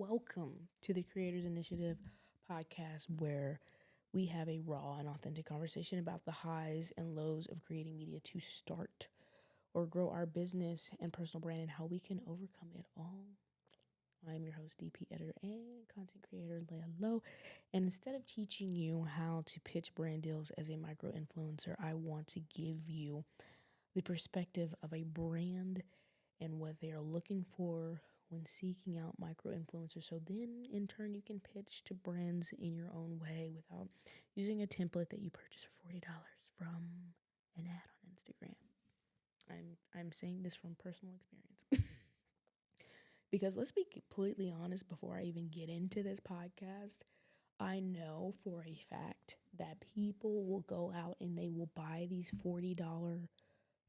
Welcome to the Creators Initiative podcast, where we have a raw and authentic conversation about the highs and lows of creating media to start or grow our business and personal brand and how we can overcome it all. I am your host, DP editor and content creator, Leah Lowe. And instead of teaching you how to pitch brand deals as a micro influencer, I want to give you the perspective of a brand and what they are looking for when seeking out micro influencers. So then in turn you can pitch to brands in your own way without using a template that you purchase for $40 from an ad on Instagram. I'm saying this from personal experience. Because let's be completely honest, before I even get into this podcast, I know for a fact that people will go out and they will buy these $40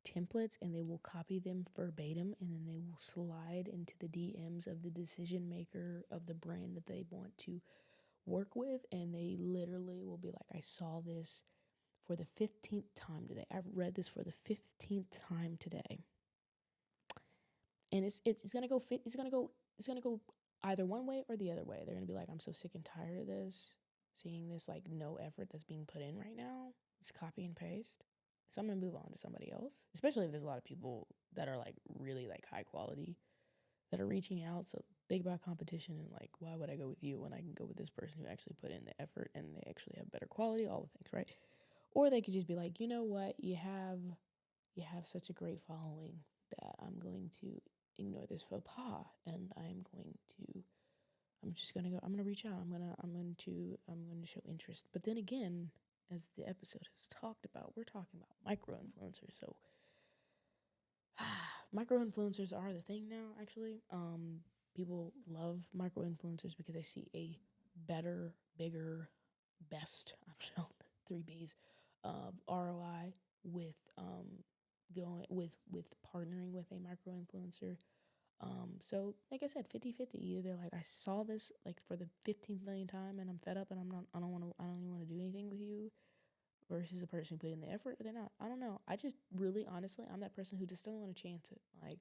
templates and they will copy them verbatim, and then they will slide into the DMs of the decision maker of the brand that they want to work with, and they literally will be like, I saw this for the 15th time today. I've read this for the 15th time today. And it's going to go it's going to go either one way or the other way. They're going to be like, I'm so sick and tired of this, seeing this like no effort that's being put in right now. It's copy and paste. So I'm going to move on to somebody else, especially if there's a lot of people that are like really like high quality that are reaching out. So think about competition and like, why would I go with you when I can go with this person who actually put in the effort and they actually have better quality, all the things, right? Or they could just be like, you know what, you have such a great following that I'm going to ignore this faux pas, and I'm just gonna go. I'm gonna reach out. I'm going to show interest. But then again, as the episode has talked about, we're talking about micro influencers. So micro influencers are the thing now. Actually, people love micro influencers because they see a better, bigger, best. I don't know, three B's, ROI with going with partnering with a micro influencer. So like I said, 50-50. Either they're like, I saw this like for the 15th million time and I'm fed up and I don't even want to do anything with you, versus a person who put in the effort, or they're not. I don't know. I just really honestly, I'm that person who just don't want to chance it. Like,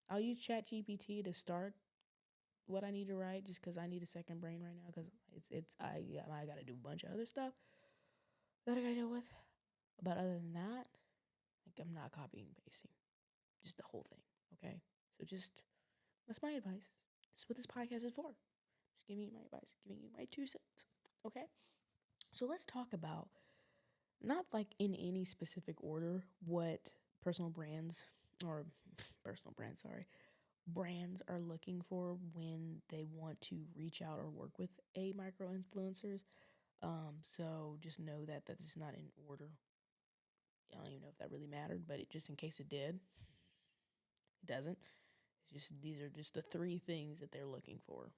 I'll use Chat GPT to start what I need to write just because I need a second brain right now, because I got to do a bunch of other stuff that I got to deal with. But other than that, like, I'm not copying and pasting just the whole thing. Okay, so just that's my advice. This is what this podcast is for. Just giving you my advice, giving you my 2 cents. Okay, so let's talk about, not like in any specific order, what personal brands or personal brands, sorry, brands are looking for when they want to reach out or work with a micro influencers. So just know that that is not in order. I don't even know if that really mattered, but just in case it did, it doesn't. It's just, these are just the three things that they're looking for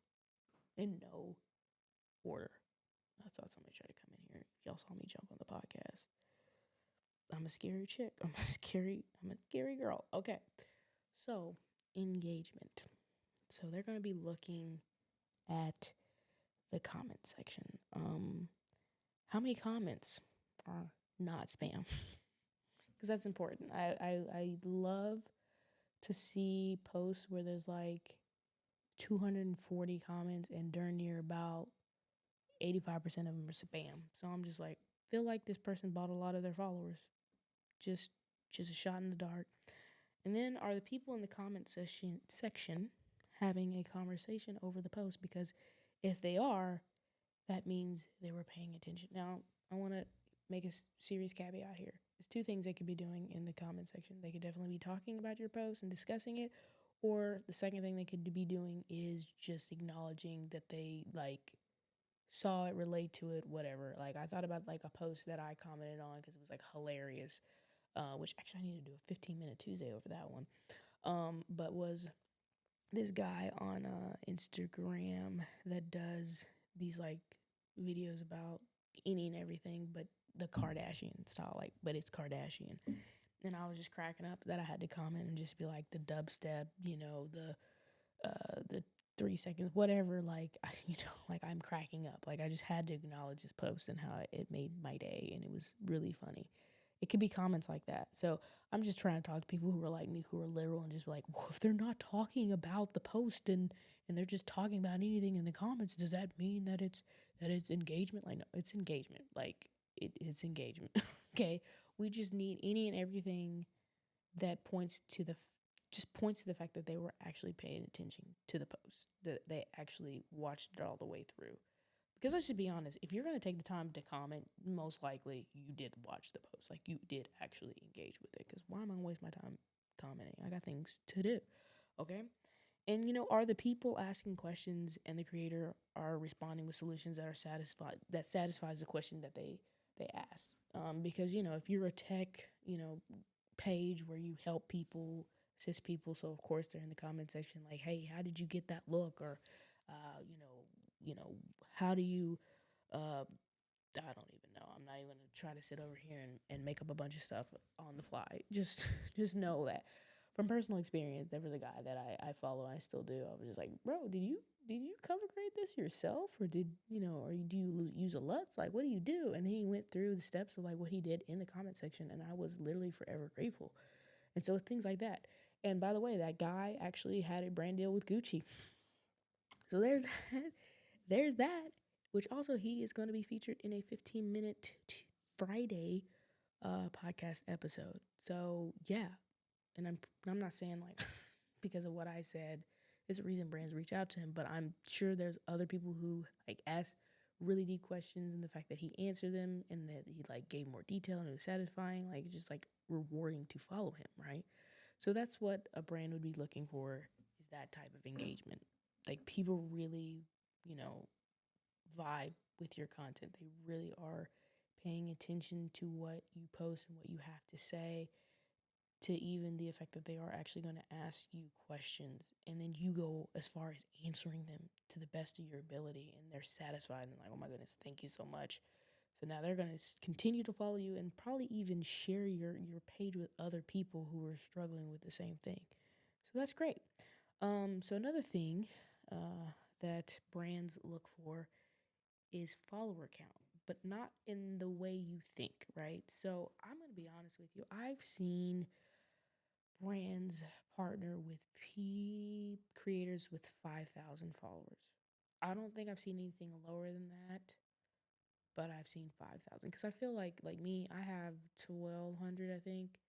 in no order. I thought somebody tried to come in here. Y'all saw me jump on the podcast. I'm a scary chick. I'm a scary girl. Okay. So, engagement. So they're going to be looking at the comment section. How many comments are not spam? Because that's important. I love to see posts where there's like 240 comments and darn near about 85% of them are spam. So I'm just like, feel like this person bought a lot of their followers. Just a shot in the dark. And then, are the people in the comment section having a conversation over the post? Because if they are, that means they were paying attention. Now, I want to make a serious caveat here. There's two things they could be doing in the comment section. They could definitely be talking about your post and discussing it, or the second thing they could be doing is just acknowledging that they like saw it, relate to it, whatever. Like, I thought about like a post that I commented on because it was like hilarious, which actually I need to do a 15-minute Tuesday over that one. But was this guy on Instagram that does these like videos about any and everything, but the Kardashian style, like, but it's Kardashian. And I was just cracking up that I had to comment and just be like, the dubstep, the 3 seconds, whatever, like, like, I'm cracking up. Like, I just had to acknowledge this post and how it made my day, and it was really funny. It could be comments like that. So I'm just trying to talk to people who are like me, who are literal, and just like, well, if they're not talking about the post and they're just talking about anything in the comments, does that mean that it's engagement? Like, no, it's engagement. Like, it's engagement. Okay, we just need any and everything that points to the fact that they were actually paying attention to the post, that they actually watched it all the way through. Because let's just be honest, if you're going to take the time to comment, most likely you did watch the post. Like, you did actually engage with it. Because why am I going to waste my time commenting? I got things to do. Okay? And, are the people asking questions and the creator are responding with solutions that satisfies the question that they ask? Because, if you're a tech, page where you help people, assist people, so of course they're in the comment section like, hey, how did you get that look? Or, how do you I don't even know. I'm not even gonna try to sit over here and make up a bunch of stuff on the fly. Just know that from personal experience, there was a guy that I follow, I still do. I was just like, bro, did you color grade this yourself, or do you use a LUTs? Like, what do you do? And he went through the steps of like what he did in the comment section, and I was literally forever grateful. And so things like that. And by the way, that guy actually had a brand deal with Gucci. So there's that. There's that. Which also he is going to be featured in a 15-minute Friday podcast episode. So yeah, and I'm not saying like because of what I said is the reason brands reach out to him, but I'm sure there's other people who like ask really deep questions, and the fact that he answered them and that he like gave more detail and it was satisfying, like just like rewarding to follow him, right? So that's what a brand would be looking for, is that type of engagement. Like, people really, you know, vibe with your content. They really are paying attention to what you post and what you have to say, to even the effect that they are actually going to ask you questions, and then you go as far as answering them to the best of your ability, and they're satisfied and like, oh my goodness, thank you so much. So now they're going to continue to follow you and probably even share your page with other people who are struggling with the same thing. So that's great. So another thing that brands look for is follower count, but not in the way you think, right? So I'm going to be honest with you. I've seen brands partner with creators with 5,000 followers. I don't think I've seen anything lower than that, but I've seen 5,000 because I feel like me, I have 1,200, I think,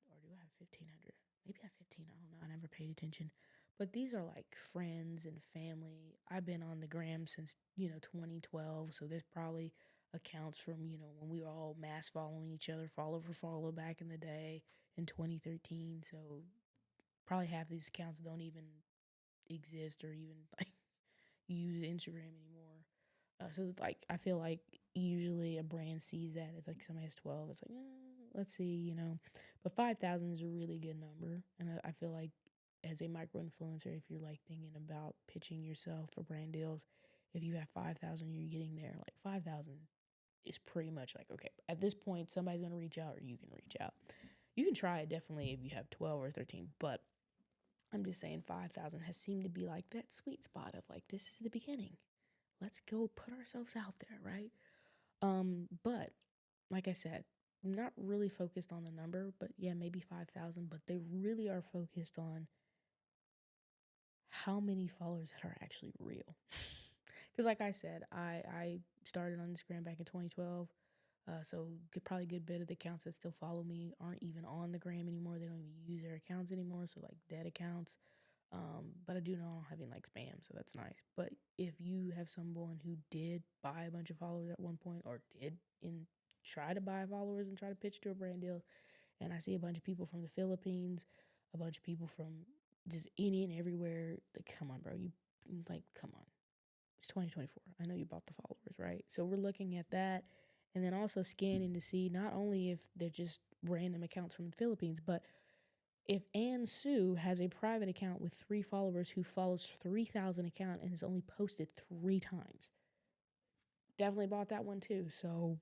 or do I have 1,500? Maybe I have 15. I don't know. I never paid attention. But these are like friends and family. I've been on the gram since 2012, so there's probably accounts from when we were all mass following each other, follow for follow back in the day in 2013. So probably half these accounts don't even exist or even like use Instagram anymore. So like I feel like usually a brand sees that if like somebody has 12, it's like let's see. But 5,000 is a really good number, and I feel like as a micro influencer, if you're like thinking about pitching yourself for brand deals, if you have 5,000, you're getting there. Like 5,000 is pretty much like, okay, at this point somebody's gonna reach out, or you can reach out. You can try it definitely if you have 12 or 13, but I'm just saying 5,000 has seemed to be like that sweet spot of like, this is the beginning. Let's go put ourselves out there, right? But like I said, I'm not really focused on the number, but yeah, maybe 5,000, but they really are focused on how many followers that are actually real. Because like I said, I started on Instagram back in 2012. So probably a good bit of the accounts that still follow me aren't even on the gram anymore. They don't even use their accounts anymore. So like dead accounts. But I do know I don't have any like spam, so that's nice. But if you have someone who did buy a bunch of followers at one point, or did try to buy followers and try to pitch to a brand deal, and I see a bunch of people from the Philippines, a bunch of people from just any and everywhere, like, come on, bro, come on. It's 2024. I know you bought the followers, right? So we're looking at that, and then also scanning to see not only if they're just random accounts from the Philippines, but if Ann Sue has a private account with 3 followers who follows 3,000 account and has only posted 3 times. Definitely bought that one too. So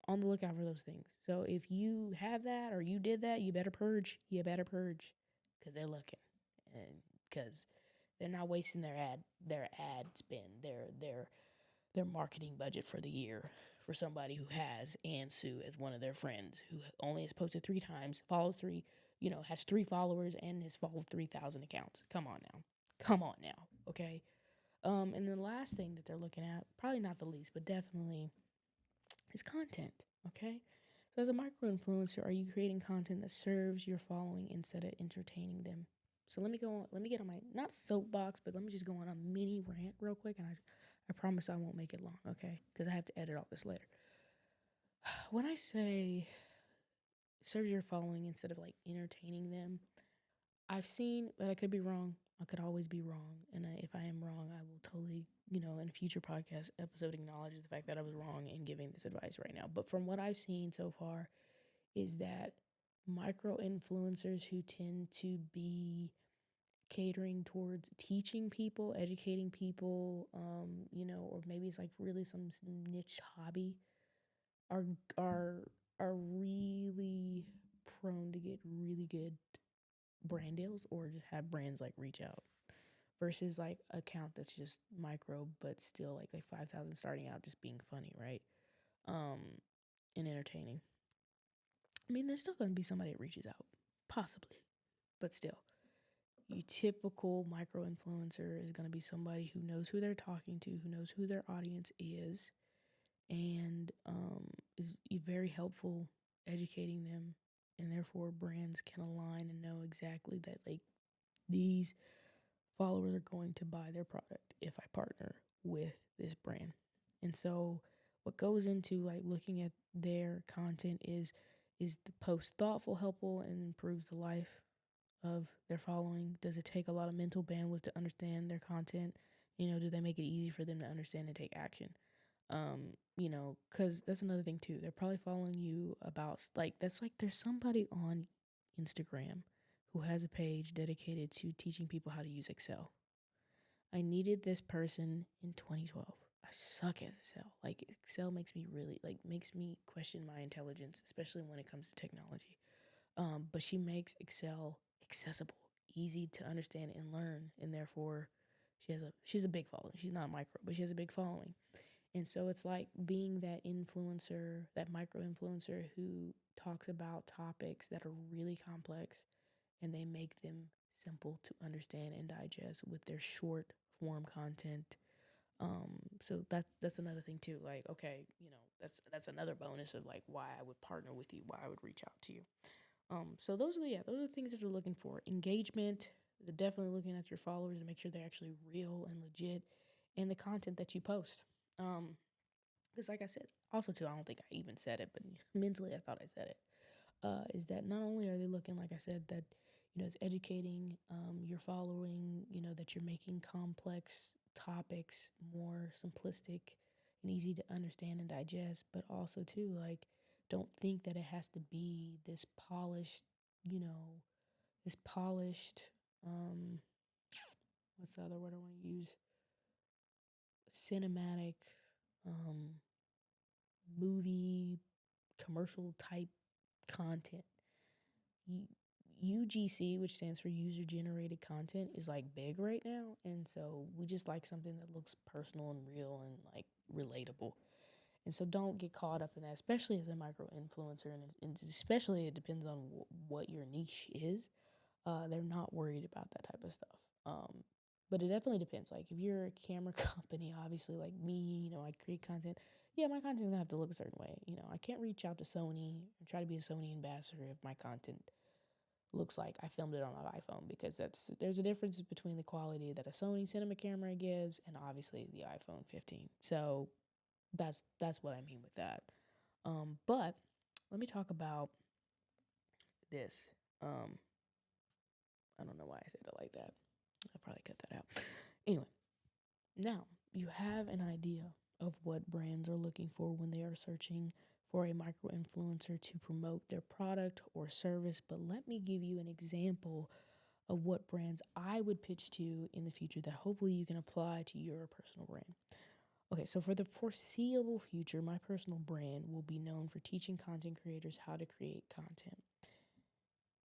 on the lookout for those things. So if you have that or you did that, you better purge. You better purge, because they're looking, and because they're not wasting their ad spend, their marketing budget for the year for somebody who has Ansu as one of their friends, who only has posted 3 times, follows three, has 3 followers and has followed 3,000 accounts. Come on now. Come on now. Okay. And the last thing that they're looking at, probably not the least, but definitely, is content. Okay. So as a micro influencer, are you creating content that serves your following instead of entertaining them? So let me go on, let me get on my, not soapbox, but let me just go on a mini rant real quick, and I promise I won't make it long, okay? Because I have to edit all this later. When I say serves your following instead of like entertaining them, I've seen, but I could be wrong. I could always be wrong. And if I am wrong, I will totally, in a future podcast episode, acknowledge the fact that I was wrong in giving this advice right now. But from what I've seen so far, is that micro influencers who tend to be catering towards teaching people, educating people, or maybe it's like really some niche hobby, are are are really prone to get really good brand deals or just have brands like reach out versus like account that's just micro but still like 5,000 starting out just being funny, right? Um and entertaining. I mean, there's still going to be somebody that reaches out, possibly, but still, your typical micro influencer is going to be somebody who knows who they're talking to, who knows who their audience is, and is very helpful educating them, and therefore brands can align and know exactly that like these followers are going to buy their product if I partner with this brand. And so what goes into like looking at their content is the post thoughtful, helpful, and improves the life of their following? Does it take a lot of mental bandwidth to understand their content? Do they make it easy for them to understand and take action? Because that's another thing too. They're probably following you about like that's like there's somebody on Instagram who has a page dedicated to teaching people how to use Excel. I needed this person in 2012. I suck at Excel. Like Excel makes me question my intelligence, especially when it comes to technology. But she makes Excel accessible, easy to understand and learn, and therefore she's a big following. She's not a micro, but she has a big following. And so it's like being that influencer, that micro influencer who talks about topics that are really complex and they make them simple to understand and digest with their short form content. So that's another thing too. Like, okay, that's another bonus of like why I would partner with you, why I would reach out to you. So those are the things that you're looking for. Engagement. They're definitely looking at your followers to make sure they're actually real and legit, and the content that you post. Because like I said, also too, I don't think I even said it, but mentally I thought I said it. Is that not only are they looking, like I said, that it's educating your following, that you're making complex topics more simplistic and easy to understand and digest, but also too like don't think that it has to be this polished, you know, this polished what's the other word I want to use? Cinematic um movie commercial type content. UGC, which stands for user generated content, is like big right now. And so we just like something that looks personal and real and like relatable. And so don't get caught up in that, especially as a micro influencer. And especially it depends on what your niche is. They're not worried about that type of stuff. But it definitely depends. Like if you're a camera company, obviously like me, I create content. Yeah, my content's gonna have to look a certain way. I can't reach out to Sony and try to be a Sony ambassador if my content looks like I filmed it on my iPhone, because there's a difference between the quality that a Sony cinema camera gives and obviously the iPhone 15. So that's what I mean with that. But let me talk about this. I don't know why I said it like that. I'll probably cut that out. Anyway, now you have an idea of what brands are looking for when they are searching for a micro influencer to promote their product or service. But let me give you an example of what brands I would pitch to in the future that hopefully you can apply to your personal brand. Okay, so for the foreseeable future, my personal brand will be known for teaching content creators how to create content.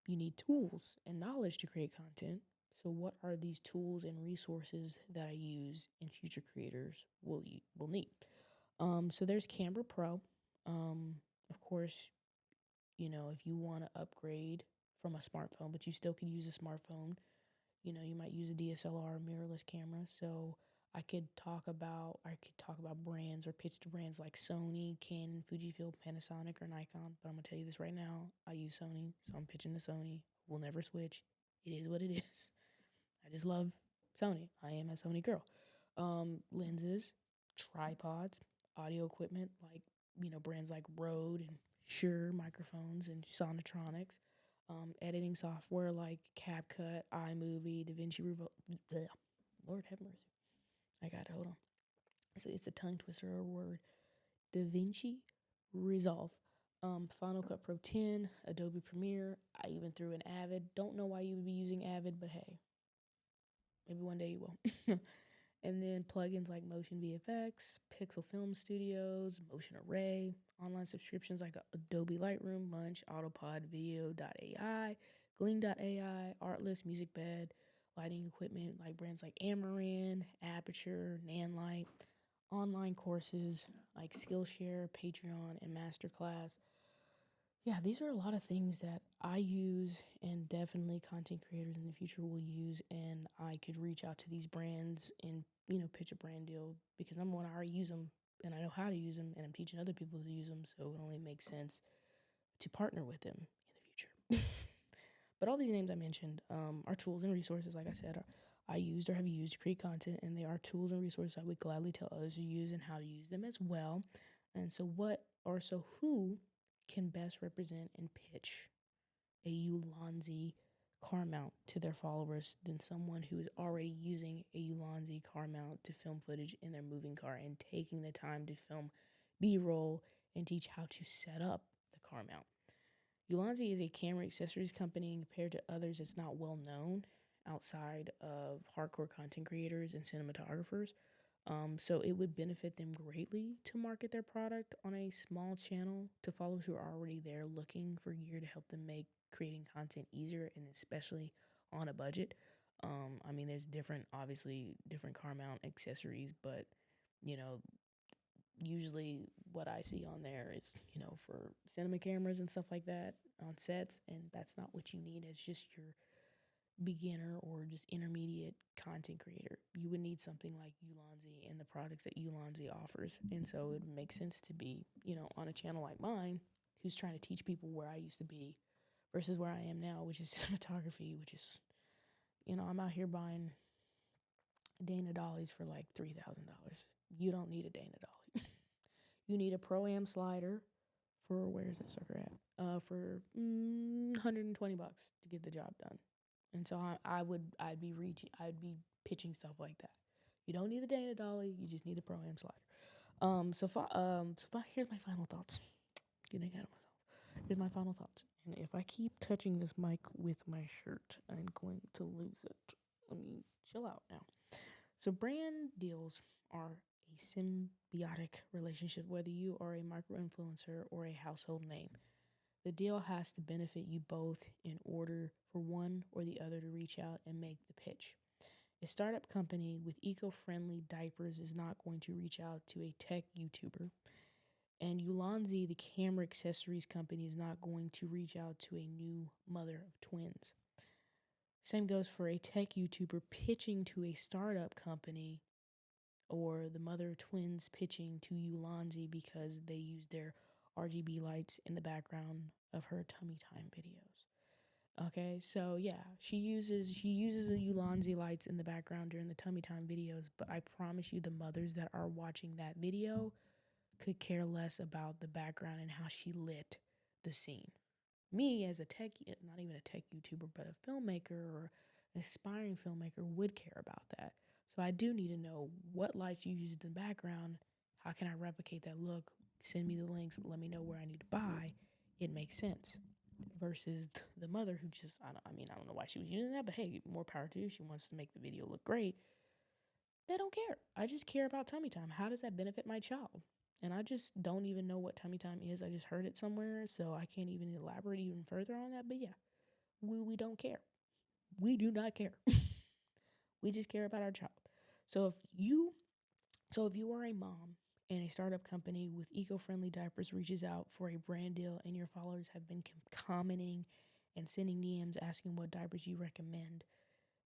You need tools and knowledge to create content. So what are these tools and resources that I use and future creators will need? So there's Camera Pro. Of course, if you want to upgrade from a smartphone, but you still could use a smartphone, you might use a DSLR mirrorless camera. So I could talk about brands or pitch to brands like Sony, Canon, Fujifilm, Panasonic, or Nikon. But I'm gonna tell you this right now: I use Sony, so I'm pitching to Sony. We'll never switch. It is what it is. I just love Sony. I am a Sony girl. Lenses, tripods, audio equipment like brands like Rode and Shure microphones and Sonotronics. Editing software like CapCut, iMovie, DaVinci Resolve. Lord have mercy. I got it. Hold on. So it's a tongue twister or word. DaVinci Resolve. Final Cut Pro 10, Adobe Premiere. I even threw in Avid. Don't know why you would be using Avid, but hey, maybe one day you will. And then plugins like Motion VFX, Pixel Film Studios, Motion Array, online subscriptions like Adobe Lightroom, Munch, Autopod, Video.ai, Gleam.ai, Artlist, MusicBed, lighting equipment like brands like Amaran, Aperture, Nanlite, online courses like Skillshare, Patreon, and Masterclass. Yeah, these are a lot of things that I use and definitely content creators in the future will use. And I could reach out to these brands and, pitch a brand deal because number one, I already use them and I know how to use them and I'm teaching other people to use them. So it only makes sense to partner with them in the future. But all these names I mentioned are tools and resources, like I said, I used or have used to create content. And they are tools and resources I would gladly tell others to use and how to use them as well. And so who can best represent and pitch a Ulanzi car mount to their followers than someone who is already using a Ulanzi car mount to film footage in their moving car and taking the time to film B-roll and teach how to set up the car mount. Ulanzi is a camera accessories company, and compared to others, it's not well known outside of hardcore content creators and cinematographers. So it would benefit them greatly to market their product on a small channel to followers who are already there looking for gear to help them make creating content easier and especially on a budget. There's obviously different car mount accessories, but you know, usually what I see on there is, for cinema cameras and stuff like that on sets, and that's not what you need. It's just your beginner or just intermediate content creator. You would need something like Ulanzi and the products that Ulanzi offers. And so it makes sense to be, on a channel like mine, who's trying to teach people where I used to be versus where I am now, which is cinematography, which is, I'm out here buying Dana Dollies for like $3,000. You don't need a Dana Dolly. You need a Pro-Am slider for, where's that sucker at? For $120 to get the job done. And so I'd be pitching stuff like that. You don't need the Dana Dolly, you just need the Pro-Am slider. Here's my final thoughts. Getting ahead of myself. Here's my final thoughts. And if I keep touching this mic with my shirt, I'm going to lose it. Let me chill out now. So brand deals are a symbiotic relationship, whether you are a micro influencer or a household name. The deal has to benefit you both in order for one or the other to reach out and make the pitch. A startup company with eco-friendly diapers is not going to reach out to a tech YouTuber. And Ulanzi, the camera accessories company, is not going to reach out to a new mother of twins. Same goes for a tech YouTuber pitching to a startup company or the mother of twins pitching to Ulanzi because they use their RGB lights in the background of her tummy time videos. Okay, so yeah, she uses the Ulanzi lights in the background during the tummy time videos, but I promise you the mothers that are watching that video could care less about the background and how she lit the scene. Me as a tech, not even a tech YouTuber, but a filmmaker or an aspiring filmmaker would care about that. So I do need to know what lights you use in the background. How can I replicate that look? Send me the links. Let me know where I need to buy. It makes sense. Versus the mother who just, I don't know why she was using that, but hey, more power to you. She wants to make the video look great. They don't care. I just care about tummy time. How does that benefit my child? And I just don't even know what tummy time is. I just heard it somewhere, so I can't even elaborate even further on that. But yeah, we don't care. We do not care. We just care about our child. So if you are a mom and a startup company with eco-friendly diapers reaches out for a brand deal, and your followers have been commenting and sending DMs asking what diapers you recommend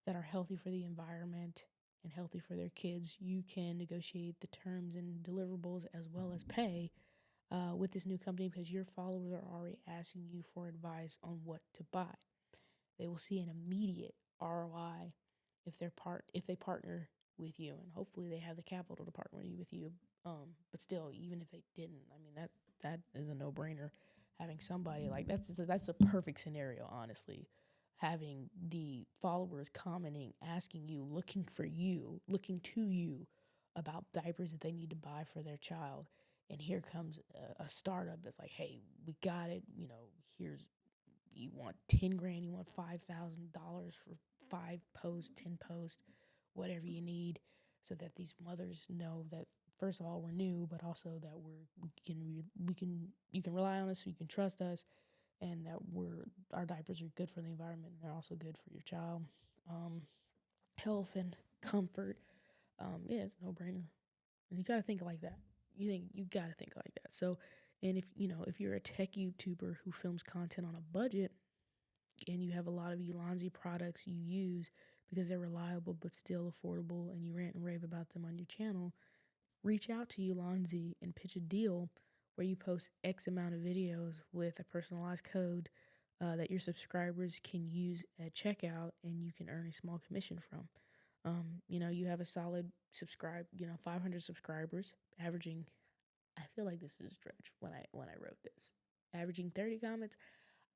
that are healthy for the environment and healthy for their kids, you can negotiate the terms and deliverables as well as pay with this new company because your followers are already asking you for advice on what to buy. They will see an immediate ROI if they partner with you, and hopefully they have the capital to partner with you. But still, even if they didn't, I mean that is a no brainer. Having somebody like that's a perfect scenario, honestly. Having the followers commenting, asking you, looking for you, looking to you about diapers that they need to buy for their child. And here comes a startup that's like, hey, we got it. You know, here's you want 10 grand, you want $5,000 for 5 posts, 10 posts, whatever you need, so that these mothers know that first of all we're new, but also that you can rely on us, so you can trust us, and that our diapers are good for the environment and they're also good for your child. Um, Health and comfort. Yeah, it's no brainer. And you gotta think like that. You gotta think like that. So, and if you're a tech YouTuber who films content on a budget, and you have a lot of Ulanzi products you use because they're reliable but still affordable, and you rant and rave about them on your channel, reach out to Ulanzi and pitch a deal where you post X amount of videos with a personalized code that your subscribers can use at checkout, and you can earn a small commission from. You have a solid 500 subscribers, averaging. I feel like this is a stretch when I wrote this, averaging 30 comments.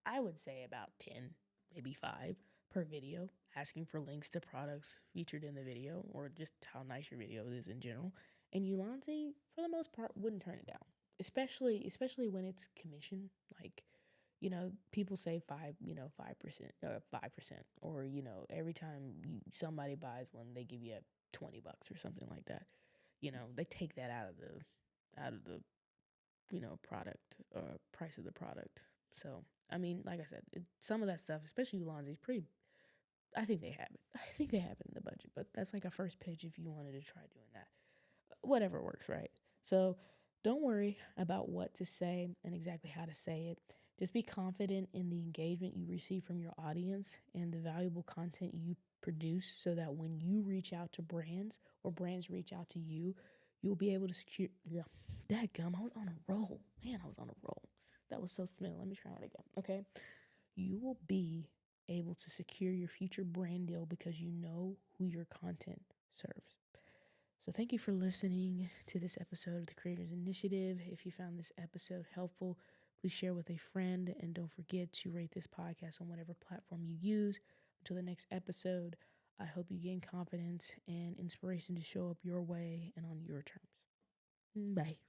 I would say about 10, maybe 5 per video, asking for links to products featured in the video or just how nice your video is in general. And Ulanzi, for the most part, wouldn't turn it down, especially when it's commission. Like, people say 5%, or every time somebody buys one, they give you $20 or something like that. They take that out of the product price of the product. So, I mean, like I said, some of that stuff, especially Ulanzi, is pretty. I think they have it. I think they have it in the budget, but that's like a first pitch if you wanted to try doing that. Whatever works, right? So, don't worry about what to say and exactly how to say it. Just be confident in the engagement you receive from your audience and the valuable content you produce, so that when you reach out to brands or brands reach out to you, you'll be able to secure. Yeah, dadgum, I was on a roll. Man, I was on a roll. That was so smooth. Let me try it again. Okay. You will be able to secure your future brand deal because you know who your content serves. So, thank you for listening to this episode of the Creators Initiative. If you found this episode helpful, please share with a friend, and don't forget to rate this podcast on whatever platform you use. Until the next episode, I hope you gain confidence and inspiration to show up your way and on your terms. Bye.